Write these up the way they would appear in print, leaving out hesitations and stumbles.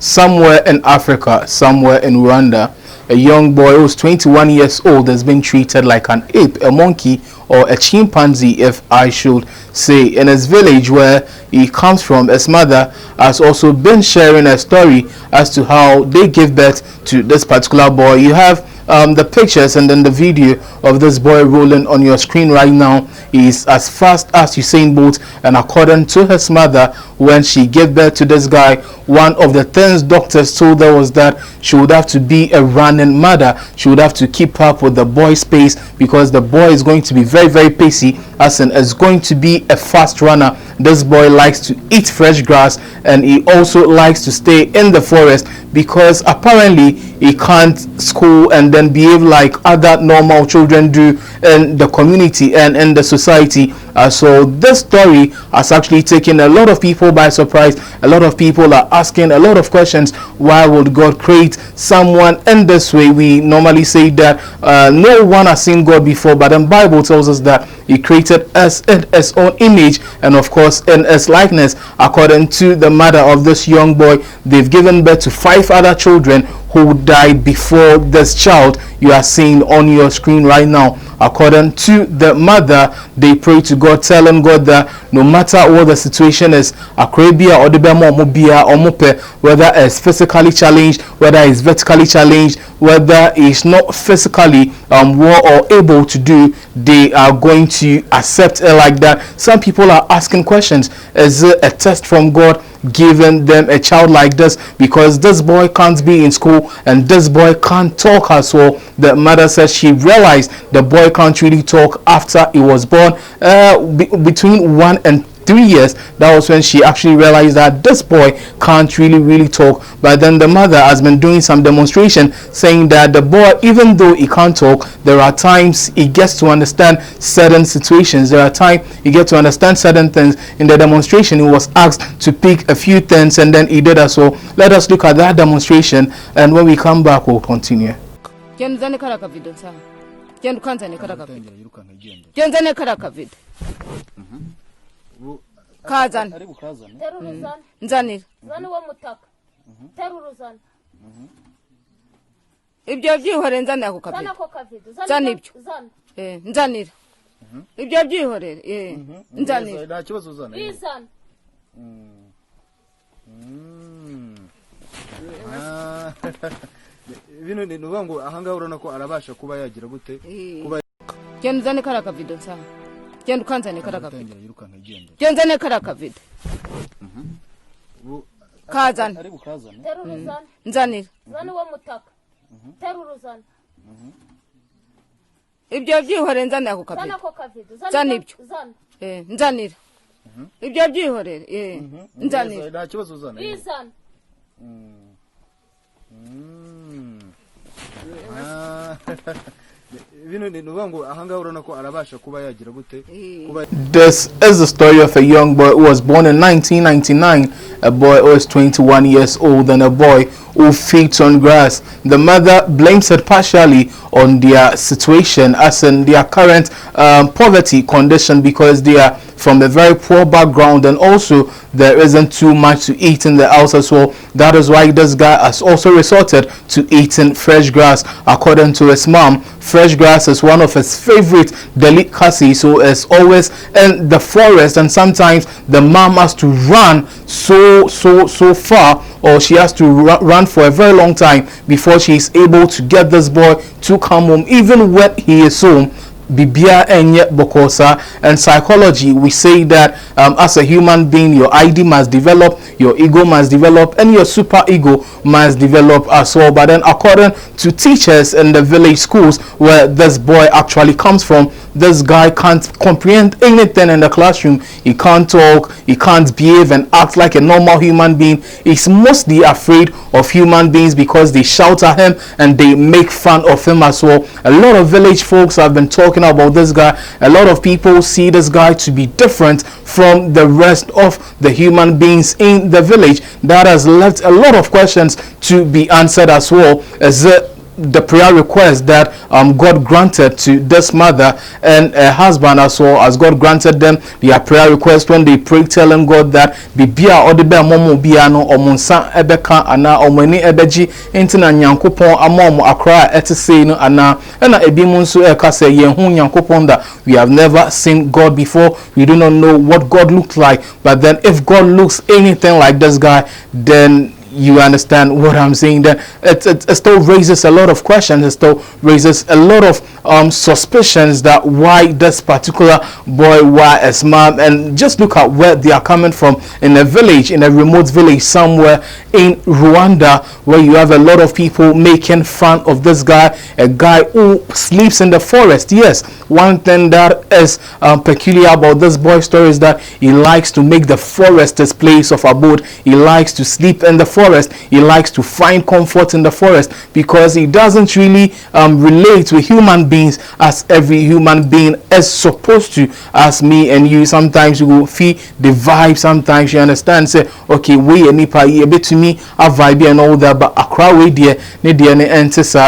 somewhere in Africa, somewhere in Rwanda, a young boy who's 21 years old has been treated like an ape, a monkey, or a chimpanzee, if I should say. In his village where he comes from, his mother has also been sharing a story as to how they gave birth to this particular boy. You have the pictures and then the video of this boy rolling on your screen right now. Is as fast as Usain Bolt, and according to his mother, when she gave birth to this guy, one of the things doctors told her was that she would have to be a running mother. She would have to keep up with the boy's pace because the boy is going to be very, very pacey, as in is going to be a fast runner. This boy likes to eat fresh grass, and he also likes to stay in the forest because apparently he can't school and then behave like other normal children do in the community and in the society. So this story has actually taken a lot of people by surprise. A lot of people are asking a lot of questions. Why would God create someone in this way? We normally say that no one has seen God before, but the Bible tells us that he created us in his own image and of course in his likeness. According to the mother of this young boy, they've given birth to 5 other children who died before this child you are seeing on your screen right now. According to the mother, they pray to God, telling God that no matter what the situation is, Akrabia or Mobia or Mope, whether it's physically challenged, whether it's vertically challenged, whether it's not physically well or able to do, they are going to accept it like that. Some people are asking questions. Is it a test from God giving them a child like this because this boy can't be in school and this boy can't talk as well? The mother says she realized the boy can't really talk after he was born, between 1 and 3 years. That was when she actually realized that this boy can't really talk. But then the mother has been doing some demonstration saying that the boy, even though he can't talk, there are times he gets to understand certain situations. There are times he gets to understand certain things. In the demonstration, he was asked to pick a few things and then he did that. So let us look at that demonstration, and when we come back we'll continue. Kazan nzanira wa mutaka teruruzana ibyo byihorere nzanira ako kavido zana ibyo nzanira ibyo byihorere nzanira nta kibazo zana izana bino ni nubango ahanga urona ko arabasha kuba yagira gute kuba nzanira kara kavido nsana genda ukanzane kara kavido genzane kara kavido kazan teruruzana nzanira wa mutaka teruruzana ibyo byihorere nzanira ako kavido zana ibyo nzanira ibyo byihorere nzanira nta kibazo zana izana This is the story of a young boy who was born in 1999, a boy who is 21 years old, and a boy who feeds on grass. The mother blames it partially on their situation, as in their current poverty condition, because they are from a very poor background, and also there isn't too much to eat in the house as well. That is why this guy has also resorted to eating fresh grass. According to his mom, fresh grass is one of his favorite delicacies, so it's always in the forest, and sometimes the mom has to run so far, or she has to run for a very long time before she is able to get this boy to come home, even when he is home. Bibia enye bokosa. And psychology, we say that as a human being, your ID must develop, your ego must develop, and your super ego must develop as well. But then according to teachers in the village schools where this boy actually comes from, this guy can't comprehend anything in the classroom. He can't talk, he can't behave and act like a normal human being. He's mostly afraid of human beings because they shout at him and they make fun of him as well. A lot of village folks have been talking about this guy. A lot of people see this guy to be different from the rest of the human beings in the village. That has left a lot of questions to be answered as well. Is it the prayer request that God granted to this mother and her husband, as well as God granted them their prayer request when they prayed, telling God that bibia or the be momo biano or monsa ebeka ana or many ebeji intina nyankopon amom akra etese no ana ebi munso eka say yen hu nyankopon that we have never seen God before, we do not know what God looks like, but then if God looks anything like this guy, then you understand what I'm saying. That it still raises a lot of questions. It still raises a lot of suspicions that why this particular boy, why his mom, and just look at where they are coming from, in a village, in a remote village somewhere in Rwanda, where you have a lot of people making fun of this guy, a guy who sleeps in the forest. Yes, one thing that is peculiar about this boy's story is that he likes to make the forest his place of abode. He likes to sleep in the forest. He likes to find comfort in the forest because he doesn't really relate with human beings as every human being is supposed to, as me and you. Sometimes you will feel the vibe, sometimes you understand, say okay, we a nipa a bit to me a vibe and all that, but akra we dear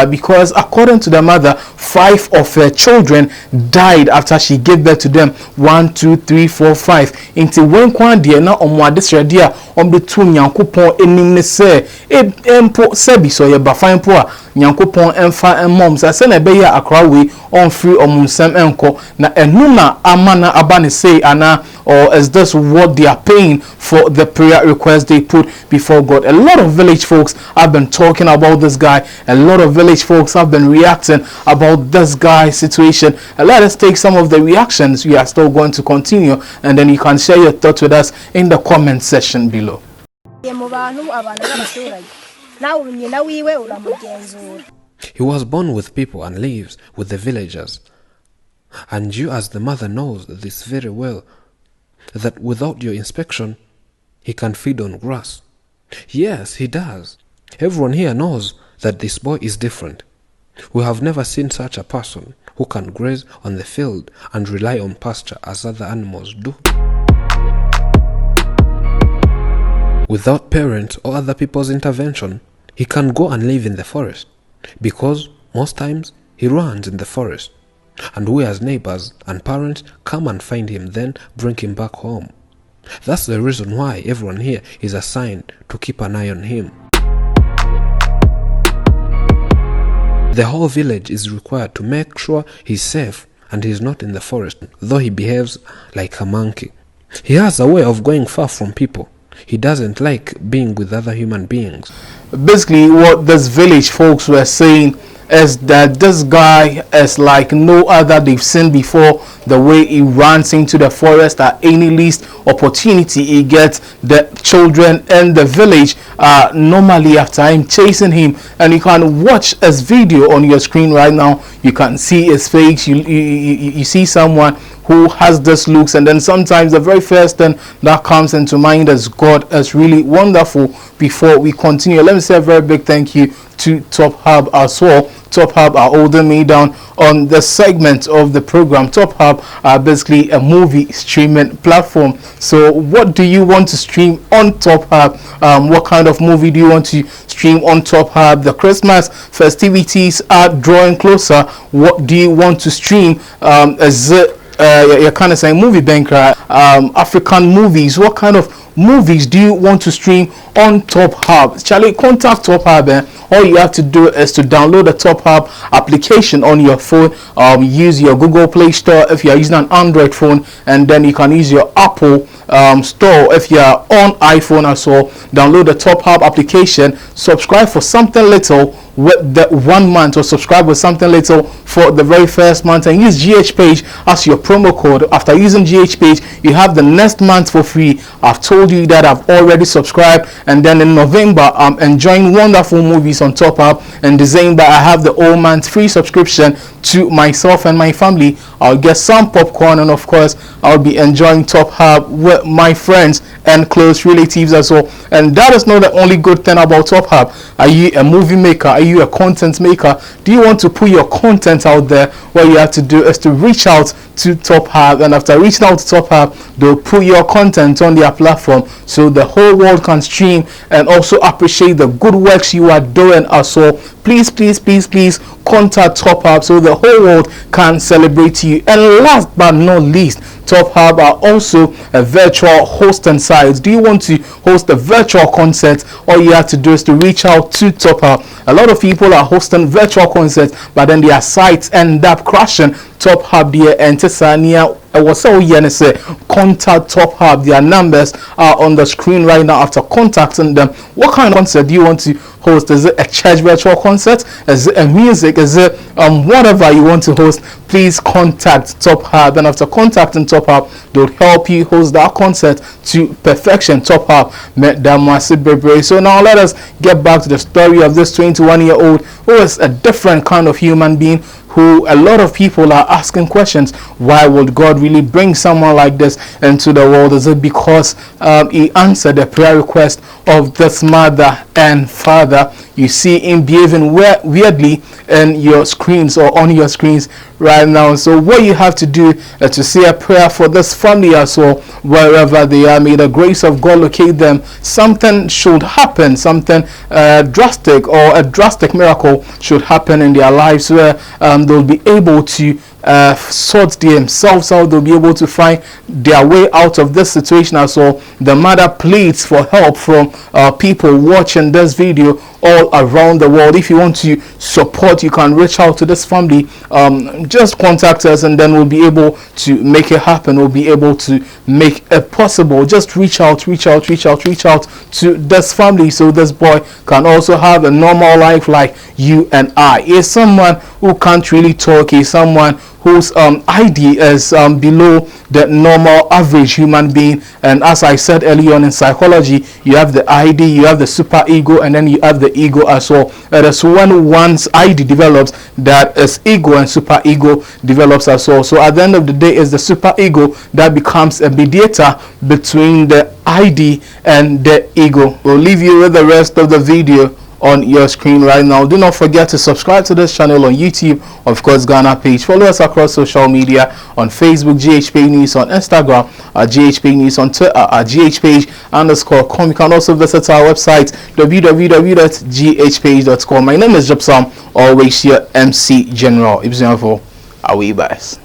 because according to the mother, 5 of her children died after she gave birth to them. 1, 2, 3, 4, 5 into when kwan dear na omwadesre dear the two nyankopon enim ne se empo sebi so ye ba fine po a nyankopon emfa emmom sa na be ya akra we on free omunsem enko na enu na amana abane say ana, or is this what they are paying for the prayer request they put before God? A lot of village folks have been talking about this guy. A lot of village folks have been reacting about this guy's situation. Let us take some of the reactions. We are still going to continue, and then you can share your thoughts with us in the comment section below. He was born with people and lives with the villagers. And you as the mother knows this very well, that without your inspection, he can feed on grass. Yes, he does. Everyone here knows that this boy is different. We have never seen such a person who can graze on the field and rely on pasture as other animals do. Without parents or other people's intervention, he can go and live in the forest, because most times he runs in the forest, and we as neighbors and parents come and find him, then bring him back home. That's the reason why everyone here is assigned to keep an eye on him. The whole village is required to make sure he's safe and he's not in the forest, though he behaves like a monkey. He has a way of going far from people. He doesn't like being with other human beings. Basically, what this village folks were saying is that this guy is like no other they've seen before. The way he runs into the forest at any least opportunity he gets, the children in the village normally after him, chasing him. And you can watch his video on your screen right now. You can see his face. You see someone who has this looks, and then sometimes the very first thing that comes into mind is God is really wonderful. Before we continue, let me say a very big thank you to Top Hub as well. Top Hub are holding me down on the segment of the program. Top Hub are basically a movie streaming platform. So what do you want to stream on Top Hub? What kind of movie do you want to stream on Top Hub? The Christmas festivities are drawing closer. What do you want to stream? Is it you're kind of saying movie banker, African movies? What kind of movies do you want to stream on Top Hub? Charlie, contact Top Hub. All you have to do is to download the Top Hub application on your phone. Use your Google Play Store if you're using an Android phone, and then you can use your Apple Store if you're on iPhone as well. Download the Top Hub application, subscribe for something little with the 1 month, or subscribe with something little for the very first month, and use GH Page as your promo code. After using GH Page, you have the next month for free. I've told you that I've already subscribed, and then in November I'm enjoying wonderful movies on Top Hub. In December I have the whole month free subscription to myself and my family. I'll get some popcorn, and of course I'll be enjoying Top Hub with my friends and close relatives as well. And that is not the only good thing about Top Hub. Are you a movie maker? Are you a content maker? Do you want to put your content out there? What you have to do is to reach out to Top Hub, and after reaching out to Top Hub, they'll put your content on their platform so the whole world can stream and also appreciate the good works you are doing as well. please contact Top Hub so the whole world can celebrate you. And last but not least, Top Hub are also a virtual hosting site. Do you want to host a virtual concert? All you have to do is to reach out to Top Hub. A lot of people are hosting virtual concerts, but then their sites end up crashing. Top Hub dear and Tesania so say contact Top Hub. Their numbers are on the screen right now. After contacting them, what kind of concert do you want to host? Is it a church virtual concert? Is it a music? Is it whatever you want to host? Please contact Top Hub, and after contacting Top Hub, they'll help you host that concert to perfection. Top Hub met that massive baby. So now let us get back to the story of this 21-year-old who is a different kind of human being, who a lot of people are asking questions. Why would God really bring someone like this into the world? Is it because he answered the prayer request of this mother and father? You see him behaving weirdly in your screens or on your screens right now. So what you have to do is to say a prayer for this family as well, wherever they are. May the grace of God locate them. Something should happen, something drastic or a drastic miracle should happen in their lives, where they'll be able to sort themselves out. They'll be able to find their way out of this situation as well. The mother pleads for help from people watching this video all around the world. If you want to support, you can reach out to this family. Just contact us, and then we'll be able to make it happen. We'll be able to make it possible. Just reach out to this family, so this boy can also have a normal life like you and I. He's someone who can't really talk. He's someone whose ID is below the normal average human being. And as I said earlier on in psychology, you have the ID, you have the super ego, and then you have the ego as well. It is when one's ID develops that is ego, and super ego develops as well. So at the end of the day, it's the super ego that becomes a mediator between the ID and the ego. We'll leave you with the rest of the video on your screen right now. Do not forget to subscribe to this channel on YouTube, of course Ghana page. Follow us across social media on Facebook, GHP News, on Instagram at GHP News, on Twitter at GHPage_com. You can also visit our website www.ghpage.com. My name is Jobsam, always your MC General. Ibs Awi Bias.